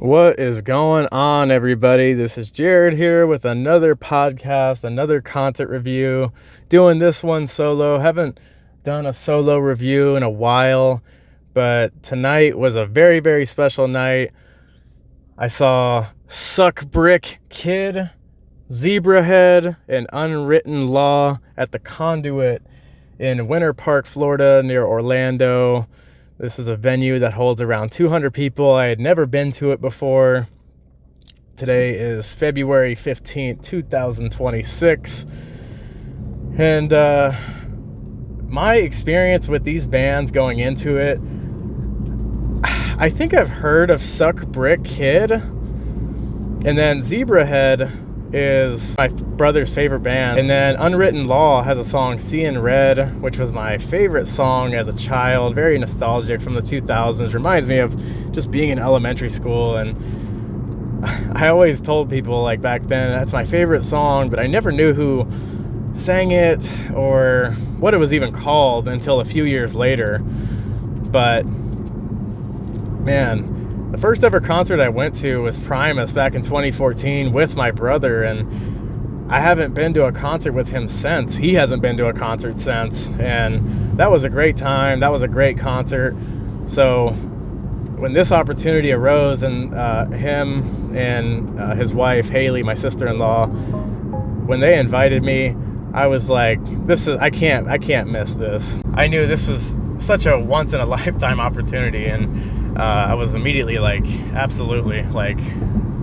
What is going on, everybody? This is Jared here with another podcast, another concert review. Doing this one solo. Haven't done a solo review in a while, but tonight was a very, very special night. I saw Suck Brick Kid, Zebrahead, and Unwritten Law at the Conduit in Winter Park, Florida, near Orlando. This is a venue that holds around 200 people. I had never been to it before. Today is February 15th, 2026. And my experience with these bands going into it, I think I've heard of Suck Brick Kid. And then Zebrahead is my brother's favorite band. And then Unwritten Law has a song, Seeing Red, which was my favorite song as a child. Very nostalgic, from the 2000s. Reminds me of just being in elementary school. And I always told people, like, back then, that's my favorite song, but I never knew who sang it or what it was even called until a few years later. But man, the first ever concert I went to was Primus back in 2014 with my brother, and I haven't been to a concert with him since. He hasn't been to a concert since, and that was a great time. That was a great concert. So when this opportunity arose, and him and his wife Haley, my sister-in-law, when they invited me, I was like, I can't miss this. I knew this was such a once in a lifetime opportunity, and I was immediately like, absolutely, like,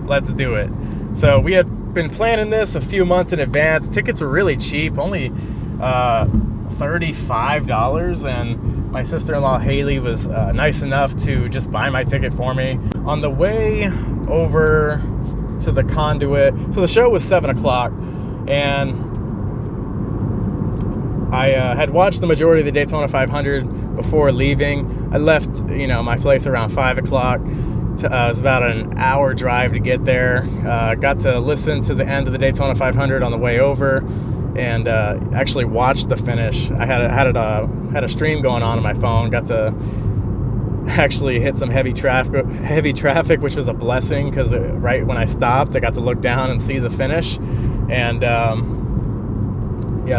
let's do it. So we had been planning this a few months in advance. Tickets were really cheap, only $35, and my sister-in-law Haley was nice enough to just buy my ticket for me. On the way over to the Conduit, so the show was 7 o'clock, and I had watched the majority of the Daytona 500 before leaving. I left, my place around 5 o'clock. It was about an hour drive to get there. Got to listen to the end of the Daytona 500 on the way over, and actually watched the finish. I had a stream going on my phone. Got to actually hit some heavy traffic, which was a blessing, because right when I stopped, I got to look down and see the finish. And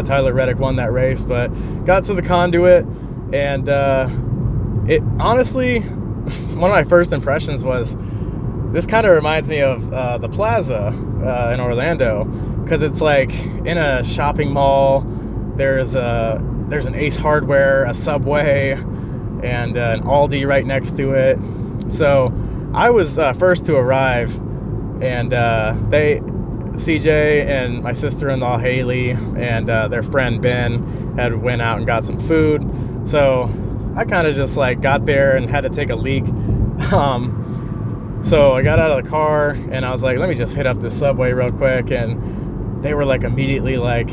Tyler Reddick won that race, but got to the Conduit, and it honestly, one of my first impressions was, this kind of reminds me of the Plaza in Orlando, because it's like in a shopping mall. There's an Ace Hardware, a Subway, and an Aldi right next to it. So I was first to arrive, and CJ and my sister-in-law Haley and their friend Ben had went out and got some food. So I kind of just like got there and had to take a leak. So I got out of the car and I was like, let me just hit up this Subway real quick. And they were like immediately like,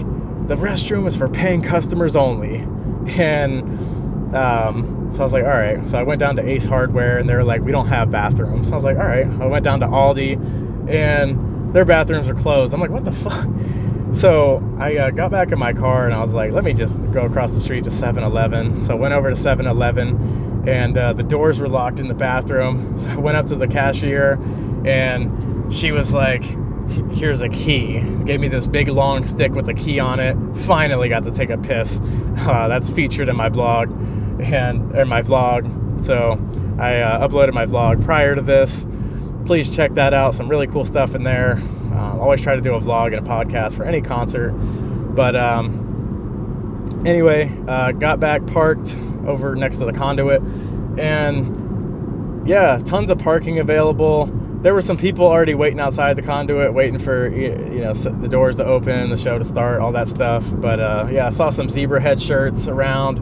the restroom is for paying customers only. And so I was like, all right. So I went down to Ace Hardware, and they were like, we don't have bathrooms. So I was like, all right. I went down to Aldi, and their bathrooms are closed. I'm like, what the fuck? So I got back in my car, and I was like, let me just go across the street to 7-Eleven. So I went over to 7-Eleven, and the doors were locked in the bathroom. So I went up to the cashier, and she was like, here's a key. Gave me this big long stick with a key on it. Finally got to take a piss. That's featured in my blog or my vlog. So I uploaded my vlog prior to this. Please check that out. Some really cool stuff in there. Always try to do a vlog and a podcast for any concert. But anyway, got back, parked over next to the Conduit, and yeah, tons of parking available. There were some people already waiting outside the Conduit, waiting for the doors to open, the show to start, all that stuff. But I saw some Zebrahead shirts around,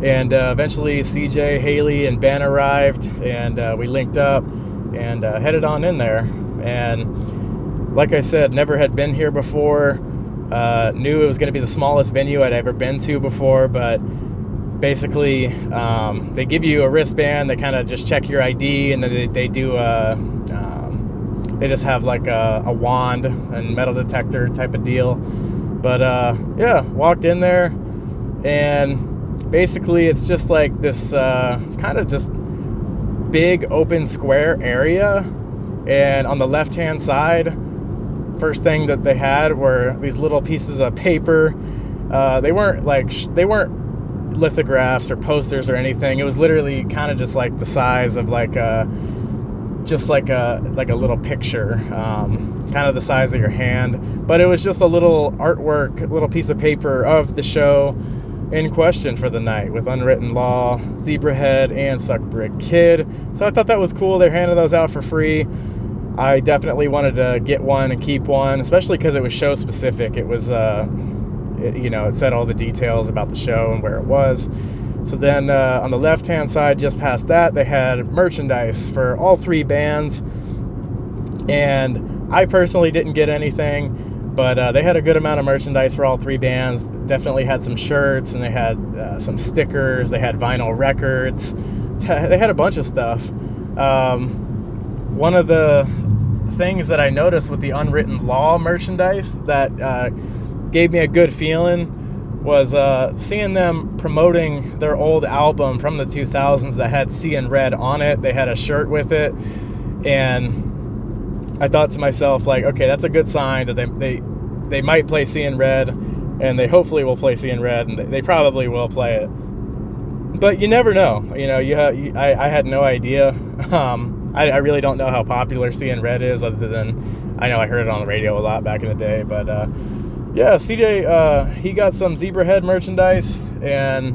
and eventually CJ, Haley, and Ben arrived, and we linked up and headed on in there. And like I said, never had been here before. Knew it was going to be the smallest venue I'd ever been to before, but basically they give you a wristband. They kind of just check your ID, and then they do they just have like a wand and metal detector type of deal. But walked in there, and basically it's just like this kind of just big open square area, And on the left-hand side, first thing that they had were these little pieces of paper. They weren't lithographs or posters or anything. It was literally kind of just like the size of like a little picture, kind of the size of your hand. But it was just a little artwork, a little piece of paper of the show in question for the night, with Unwritten Law, Zebrahead, and Suck Brick Kid. So I thought that was cool. They're handing those out for free. I definitely wanted to get one and keep one, especially because it was show specific. It was, it said all the details about the show and where it was. So then on the left-hand side, just past that, they had merchandise for all three bands. And I personally didn't get anything, but they had a good amount of merchandise for all three bands. Definitely had some shirts, and they had some stickers. They had vinyl records. They had a bunch of stuff. One of the things that I noticed with the Unwritten Law merchandise that gave me a good feeling was seeing them promoting their old album from the 2000s that had Seeing Red on it. They had a shirt with it, and I thought to myself, like, okay, that's a good sign that they might play Seeing Red, and they hopefully will play Seeing Red, and they probably will play it. But you never know. I had no idea. I really don't know how popular Seeing Red is, other than I know I heard it on the radio a lot back in the day. But yeah, CJ, he got some Zebrahead merchandise. And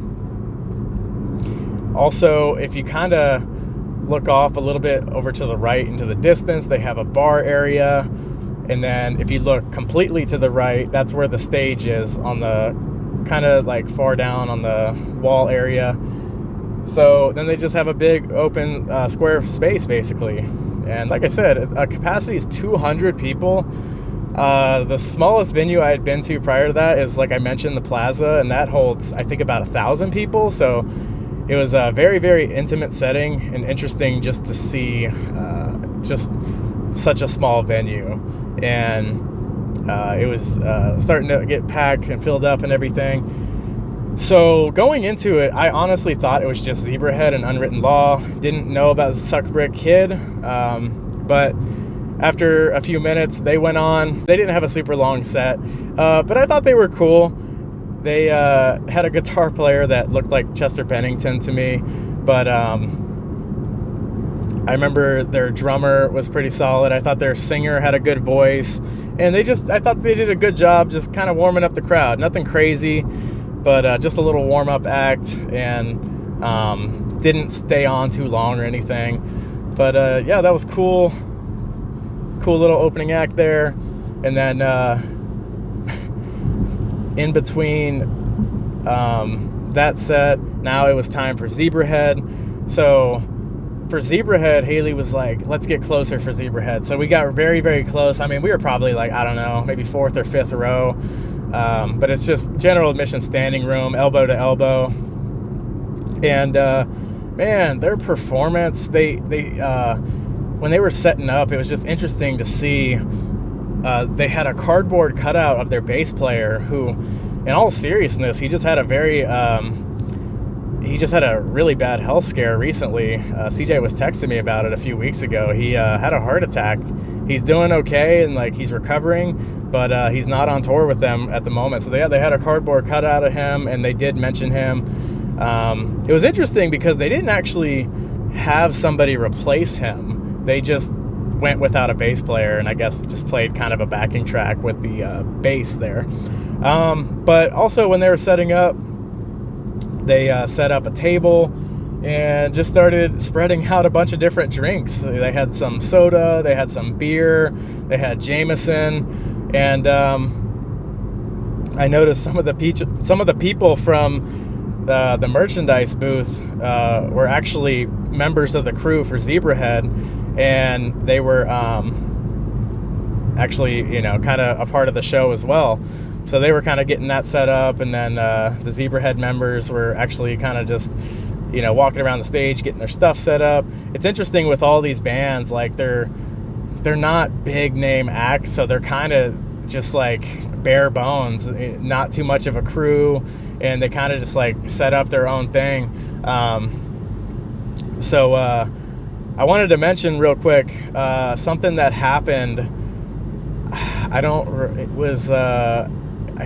also, if you kind of look off a little bit over to the right into the distance, they have a bar area. And then if you look completely to the right, that's where the stage is, on the kind of like far down on the wall area. So then they just have a big open square space, basically. And like I said, capacity is 200 people. The smallest venue I had been to prior to that is, like I mentioned, the Plaza, and that holds, I think, about 1,000 people. So it was a very, very intimate setting, and interesting just to see just such a small venue. And it was starting to get packed and filled up and everything. So going into it, I honestly thought it was just Zebrahead and Unwritten Law. Didn't know about Suck Brick Kid. But after a few minutes, they went on. They didn't have a super long set, but I thought they were cool. They had a guitar player that looked like Chester Bennington to me. But I remember their drummer was pretty solid. I thought their singer had a good voice. And I thought they did a good job just kind of warming up the crowd. Nothing crazy, but just a little warm-up act, and didn't stay on too long or anything. But yeah, that was cool. Cool little opening act there. And then in between that set, now it was time for Zebrahead. So for Zebrahead, Haley was like, let's get closer for Zebrahead. So we got very, very close. I mean, we were probably like, I don't know, maybe 4th or 5th row. But it's just general admission standing room, elbow to elbow. And man, their performance, they when they were setting up, it was just interesting to see. They had a cardboard cutout of their bass player, who, in all seriousness, he just had a really bad health scare recently. CJ was texting me about it a few weeks ago. He had a heart attack. He's doing okay, and like he's recovering, but he's not on tour with them at the moment. So they had a cardboard cutout of him, and they did mention him. It was interesting because they didn't actually have somebody replace him. They just went without a bass player, and I guess just played kind of a backing track with the bass there. But also when they were setting up, they set up a table and just started spreading out a bunch of different drinks. They had some soda, they had some beer, they had Jameson, and I noticed some of the people from the merchandise booth were actually members of the crew for Zebrahead, and they were actually, kind of a part of the show as well. So they were kind of getting that set up, and then the Zebrahead members were actually kind of just, walking around the stage, getting their stuff set up. It's interesting with all these bands, like they're not big name acts, so they're kind of just like bare bones, not too much of a crew, and they kind of just like set up their own thing. So I wanted to mention real quick something that happened. I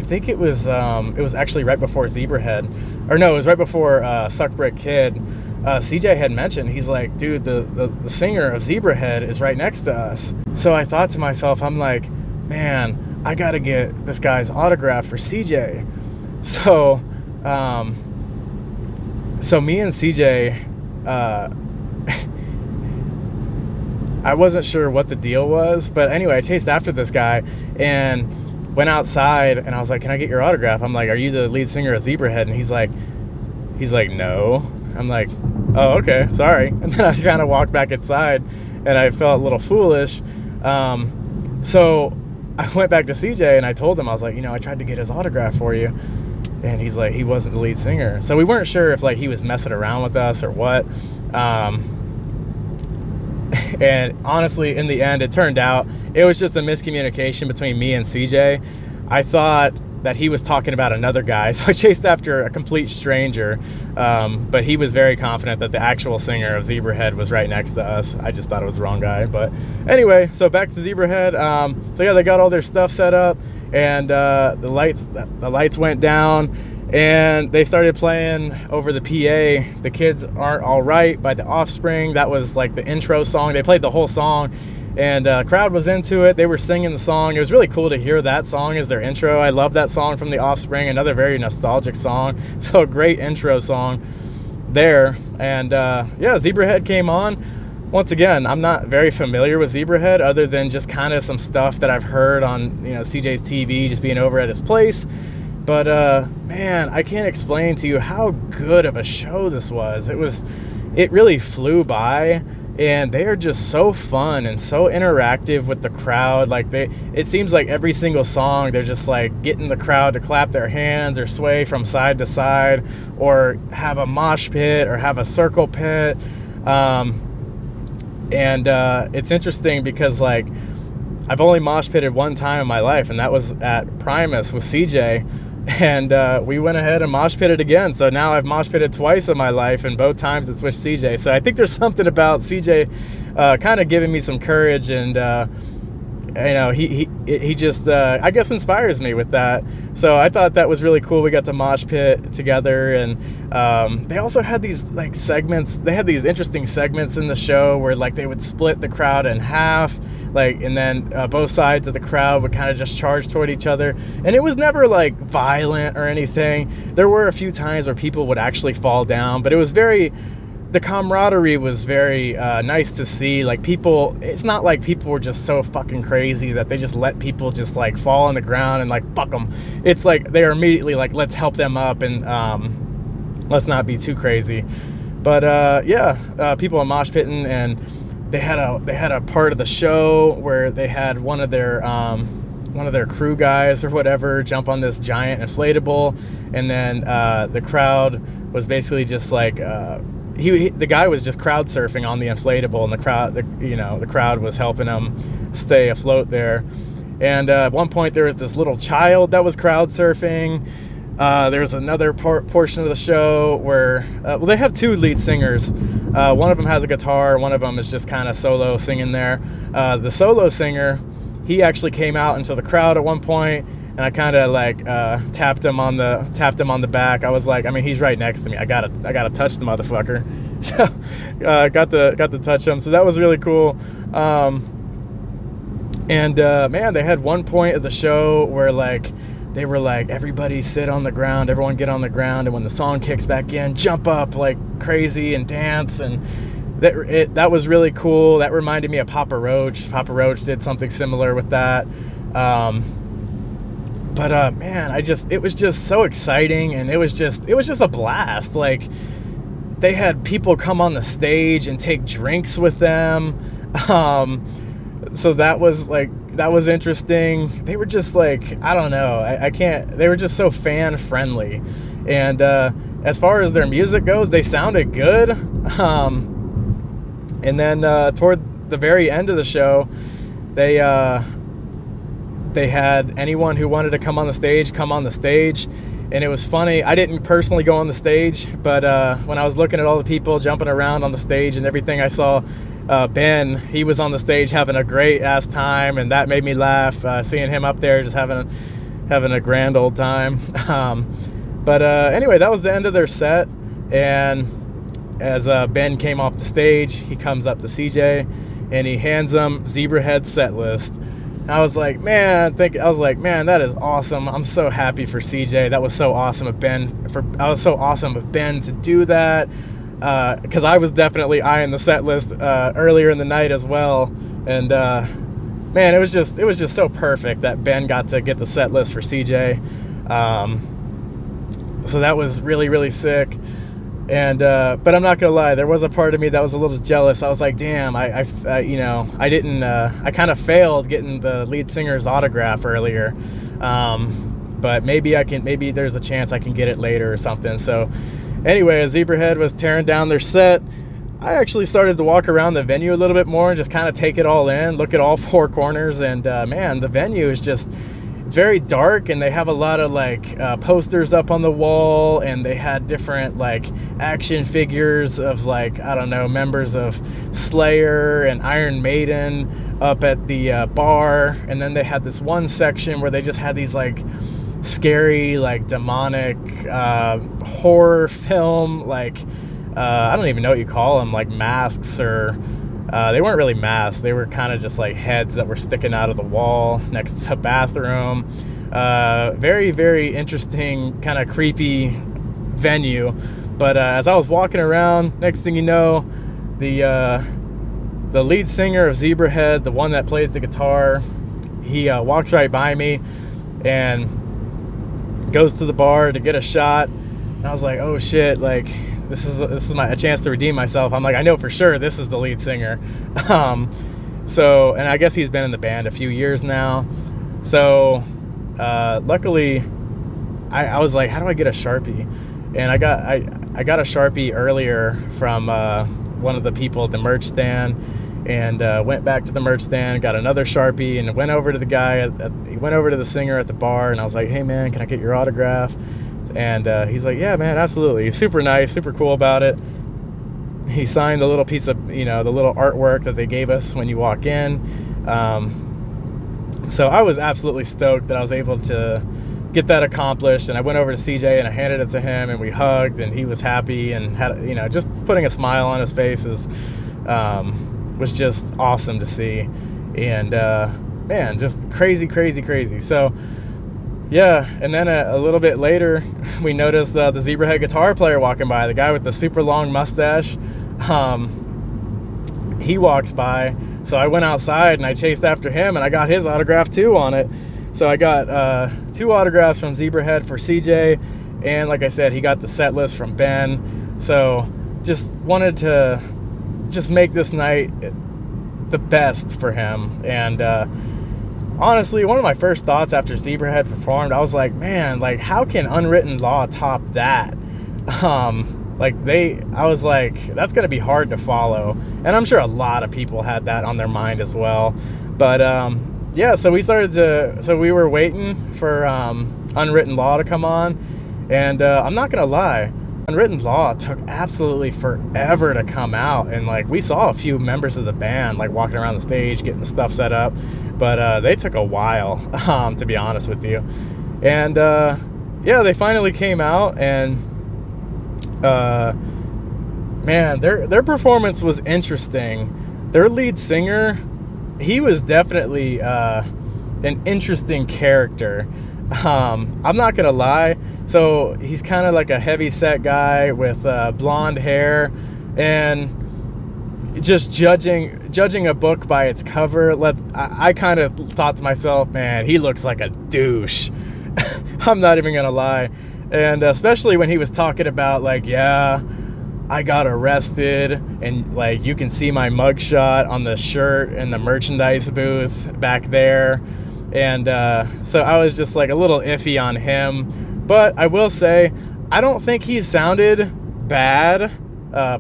think it was actually right before Zebrahead, or no, it was right before Suckbrick Kid. CJ had mentioned, he's like, dude, the singer of Zebrahead is right next to us. So I thought to myself, I'm like, man, I gotta get this guy's autograph for CJ. So me and CJ, I wasn't sure what the deal was, but anyway, I chased after this guy and went outside, and I was like, can I get your autograph? I'm like, are you the lead singer of Zebrahead? And he's like, no. I'm like, oh, okay, sorry. And then I kind of walked back inside, and I felt a little foolish. So I went back to CJ, and I told him, I was like, I tried to get his autograph for you. And he's like, he wasn't the lead singer. So we weren't sure if like he was messing around with us or what. And honestly, in the end, it turned out it was just a miscommunication between me and CJ. I thought that he was talking about another guy, so I chased after a complete stranger, but he was very confident that the actual singer of Zebrahead was right next to us. I just thought it was the wrong guy. But anyway, so back to Zebrahead. So yeah, they got all their stuff set up, and the lights went down, and they started playing over the PA The Kids Aren't Alright by The Offspring. That was like the intro song. They played the whole song, and crowd was into it. They were singing the song. It was really cool to hear that song as their intro. I love that song from The Offspring, another very nostalgic song. So a great intro song there. And yeah, Zebrahead came on. Once again, I'm not very familiar with Zebrahead other than just kind of some stuff that I've heard on CJ's TV, just being over at his place. But man, I can't explain to you how good of a show this was. It really flew by. And they are just so fun and so interactive with the crowd. Like it seems like every single song, they're just like getting the crowd to clap their hands or sway from side to side, or have a mosh pit or have a circle pit. And it's interesting because like I've only mosh pitted one time in my life, and that was at Primus with CJ. And we went ahead and mosh pitted again. So now I've mosh pitted twice in my life, and both times it's with CJ. So I think there's something about CJ kind of giving me some courage, and he just I guess inspires me with that. So I thought that was really cool. We got to mosh pit together, and they also had these like segments. They had these interesting segments in the show where like they would split the crowd in half, like, and then both sides of the crowd would kind of just charge toward each other. And it was never like violent or anything. There were a few times where people would actually fall down, but it was the camaraderie was very nice to see. Like people, it's not like people were just so fucking crazy that they just let people just like fall on the ground and like fuck them. It's like they're immediately like, let's help them up, and let's not be too crazy. But yeah, people are mosh pitting, and they had a part of the show where they had one of their crew guys or whatever jump on this giant inflatable, and then the crowd was basically just like the guy was just crowd surfing on the inflatable, and the crowd was helping him stay afloat there. And at one point there was this little child that was crowd surfing. There's another portion of the show where they have two lead singers. One of them has a guitar, one of them is just kind of solo singing there. The solo singer, he actually came out into the crowd at one point, and I kind of like tapped him on the back. I was like, I mean, he's right next to me. I gotta touch the motherfucker. So got to touch him. So that was really cool. And man, they had one point of the show where like they were like, everybody sit on the ground, everyone get on the ground, and when the song kicks back in, jump up like crazy and dance. And that was really cool. That reminded me of Papa Roach. Papa Roach did something similar with that. But man, it was just so exciting, and it was just a blast. Like they had people come on the stage and take drinks with them. So that was interesting. They were just like, I don't know, I can't, they were just so fan friendly. And as far as their music goes, they sounded good. And then toward the very end of the show, they had anyone who wanted to come on the stage. And it was funny. I didn't personally go on the stage, but when I was looking at all the people jumping around on the stage and everything, I saw Ben, he was on the stage having a great ass time, and that made me laugh, seeing him up there just having a grand old time. But anyway, that was the end of their set, and as Ben came off the stage, he comes up to CJ and he hands him Zebrahead's set list. I was like, man, that is awesome. I'm so happy for CJ. That was so awesome of Ben. I was so awesome of Ben to do that, because I was definitely eyeing the set list earlier in the night as well. And man, it was just so perfect that Ben got to get the set list for CJ. So that was really, really sick. And but I'm not gonna lie, there was a part of me that was a little jealous. I was like, damn, I kind of failed getting the lead singer's autograph earlier, but maybe there's a chance I can get it later or something. So anyway, as Zebrahead was tearing down their set, I actually started to walk around the venue a little bit more and just kind of take it all in, look at all four corners. And man, the venue is just, it's very dark, and they have a lot of like posters up on the wall, and they had different like action figures of like, I don't know, members of Slayer and Iron Maiden up at the bar. And then they had this one section where they just had these like scary, like demonic horror film, like I don't even know what you call them, like masks, or they weren't really masks. They were kind of just like heads that were sticking out of the wall next to the bathroom. Very, very interesting, kind of creepy venue. But as I was walking around, next thing you know, the lead singer of Zebrahead, the one that plays the guitar, he walks right by me and goes to the bar to get a shot. And I was like, oh shit, like, this is a chance to redeem myself. I'm like, I know for sure this is the lead singer. So, and I guess he's been in the band a few years now. So, luckily, I was like, how do I get a Sharpie? And I got a Sharpie earlier from one of the people at the merch stand, and went back to the merch stand, got another Sharpie, and went over to the guy. He went over to the singer at the bar, and I was like, hey man, can I get your autograph? And he's like, yeah, man, absolutely. Super nice, super cool about it. He signed the little piece of, the little artwork that they gave us when you walk in. So I was absolutely stoked that I was able to get that accomplished. And I went over to CJ and I handed it to him, and we hugged, and he was happy, and had, just putting a smile on his face was just awesome to see. And man, just crazy, crazy, crazy. So yeah, and then a little bit later, we noticed the Zebrahead guitar player walking by, the guy with the super long mustache. He walks by, so I went outside and I chased after him, and I got his autograph too on it. So I got 2 autographs from Zebrahead for CJ, and like I said, he got the set list from Ben. So just wanted to just make this night the best for him. And honestly, one of my first thoughts after Zebrahead performed, I was like, man, like, how can Unwritten Law top that? I was like, that's going to be hard to follow. And I'm sure a lot of people had that on their mind as well. But, yeah, so we were waiting for Unwritten Law to come on. And I'm not going to lie, Unwritten Law took absolutely forever to come out. And, like, we saw a few members of the band, like, walking around the stage, getting the stuff set up. But they took a while, to be honest with you. And, yeah, they finally came out, and, man, their performance was interesting. Their lead singer, he was definitely an interesting character. I'm not going to lie. So he's kind of like a heavy set guy with blonde hair, and just judging a book by its cover, I kind of thought to myself, man, he looks like a douche. I'm not even gonna lie. And especially when he was talking about, like, yeah, I got arrested, and like, you can see my mugshot on the shirt in the merchandise booth back there. And so I was just like a little iffy on him. But I will say, I don't think he sounded bad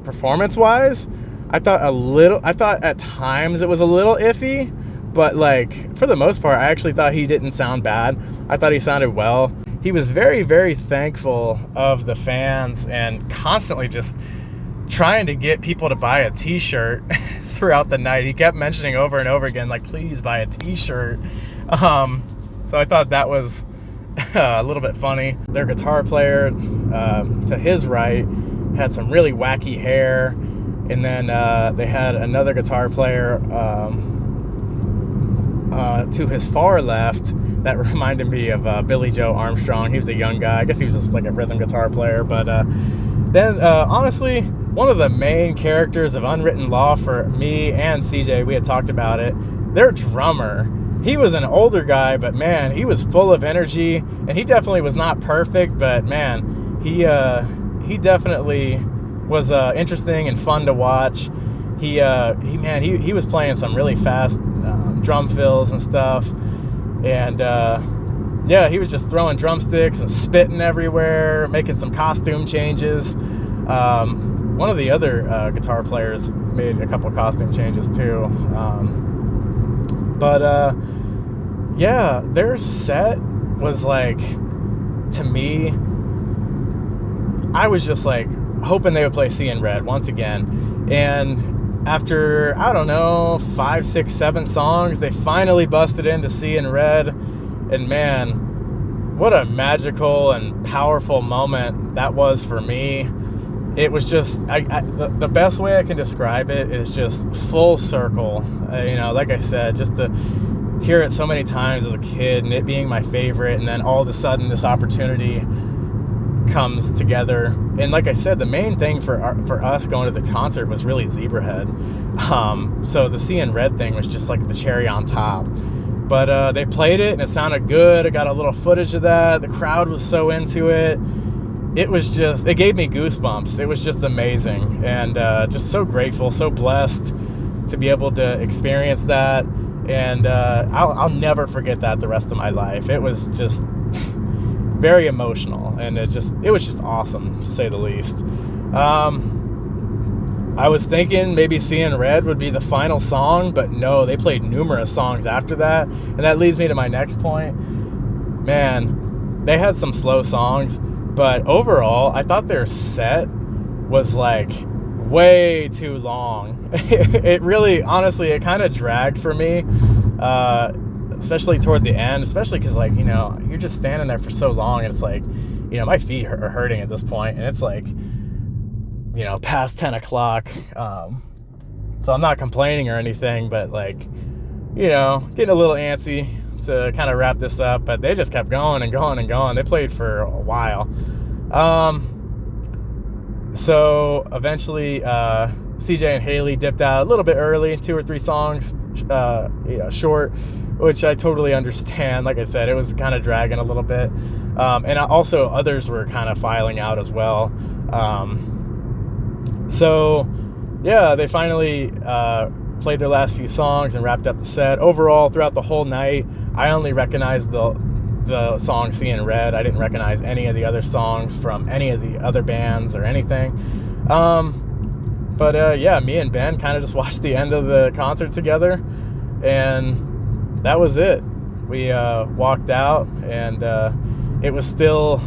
performance wise. I thought at times it was a little iffy, but like, for the most part, I actually thought he didn't sound bad. I thought he sounded well. He was very, very thankful of the fans, and constantly just trying to get people to buy a t-shirt throughout the night. He kept mentioning over and over again, like, please buy a t-shirt. So I thought that was a little bit funny. Their guitar player, to his right, had some really wacky hair. And then they had another guitar player to his far left that reminded me of Billy Joe Armstrong. He was a young guy. I guess he was just like a rhythm guitar player. But then, honestly, one of the main characters of Unwritten Law for me and CJ, we had talked about it, their drummer. He was an older guy, but man, he was full of energy, and he definitely was not perfect, but man, he definitely was interesting and fun to watch. He was playing some really fast drum fills and stuff, and he was just throwing drumsticks and spitting everywhere, making some costume changes. One of the other guitar players made a couple costume changes too. Their set was like, to me, I was just like hoping they would play Seeing Red once again. And after, I don't know, 5, 6, 7 songs, they finally busted into Seeing Red. And man, what a magical and powerful moment that was for me. It was just, the best way I can describe it is just full circle. Like I said, just to hear it so many times as a kid and it being my favorite, and then all of a sudden this opportunity comes together. And like I said, the main thing for us going to the concert was really Zebrahead. So the Seeing Red thing was just like the cherry on top. But they played it and it sounded good. I got a little footage of that. The crowd was so into it. It gave me goosebumps. It was just amazing, and just so grateful, so blessed to be able to experience that. And I'll never forget that the rest of my life. It was just very emotional, and it was just awesome, to say the least. I was thinking maybe Seeing Red would be the final song, but no, they played numerous songs after that. And that leads me to my next point. Man, they had some slow songs, but overall, I thought their set was like way too long. It really, honestly, it kind of dragged for me, especially toward the end, especially because, like, you're just standing there for so long, and it's like, my feet are hurting at this point, and it's like, past 10 o'clock. So I'm not complaining or anything, but like, getting a little antsy to kind of wrap this up, but they just kept going and going and going. They played for a while. So eventually, CJ and Haley dipped out a little bit early, 2 or 3 songs short, which I totally understand. Like I said, it was kind of dragging a little bit. And also others were kind of filing out as well. They finally played their last few songs and wrapped up the set. Overall, throughout the whole night, I only recognized the song Seeing Red. I didn't recognize any of the other songs from any of the other bands or anything. Me and Ben kind of just watched the end of the concert together, and that was it. We walked out, and it was still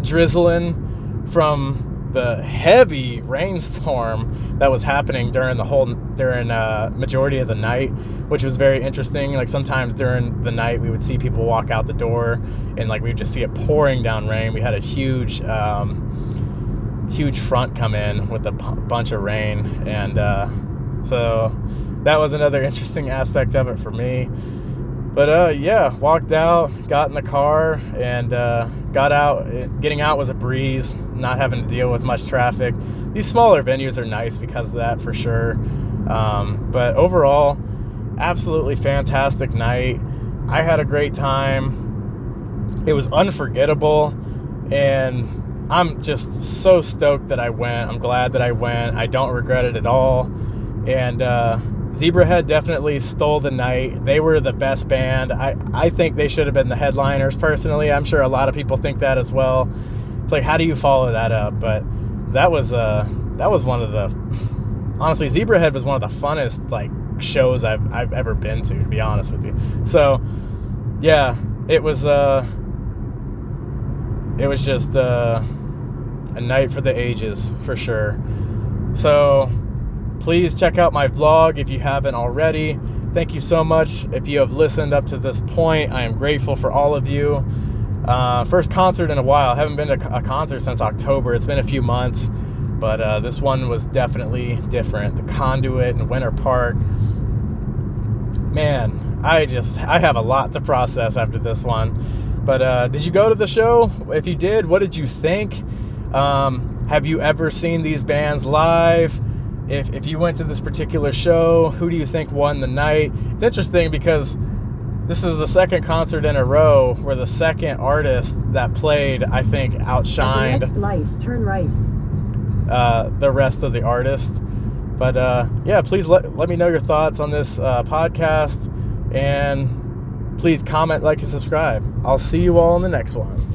drizzling from the heavy rainstorm that was happening during majority of the night, which was very interesting. Like, sometimes during the night we would see people walk out the door and like we'd just see it pouring down rain. We had a huge front come in with a bunch of rain, and so that was another interesting aspect of it for me. But walked out, got in the car, and got out. Getting out was a breeze, not having to deal with much traffic. These smaller venues are nice because of that, for sure. But overall, absolutely fantastic night. I had a great time. It was unforgettable, and I'm just so stoked that I went. I'm glad that I went. I don't regret it at all. And Zebrahead definitely stole the night. They were the best band. I think they should have been the headliners, personally. I'm sure a lot of people think that as well. It's like, how do you follow that up? But that was one of the, honestly, Zebrahead was one of the funnest like shows I've ever been to be honest with you. So yeah, it was just a night for the ages, for sure. So please check out my vlog if you haven't already. Thank you so much if you have listened up to this point. I am grateful for all of you. First concert in a while. I haven't been to a concert since October. It's been a few months, but this one was definitely different. The Conduit in Winter Park. Man, I have a lot to process after this one. But did you go to the show? If you did, what did you think? Have you ever seen these bands live? If you went to this particular show, who do you think won the night? It's interesting because this is the second concert in a row where the second artist that played, I think, outshined At the next light, turn right. The rest of the artists. But yeah, please let me know your thoughts on this podcast, and please comment, like, and subscribe. I'll see you all in the next one.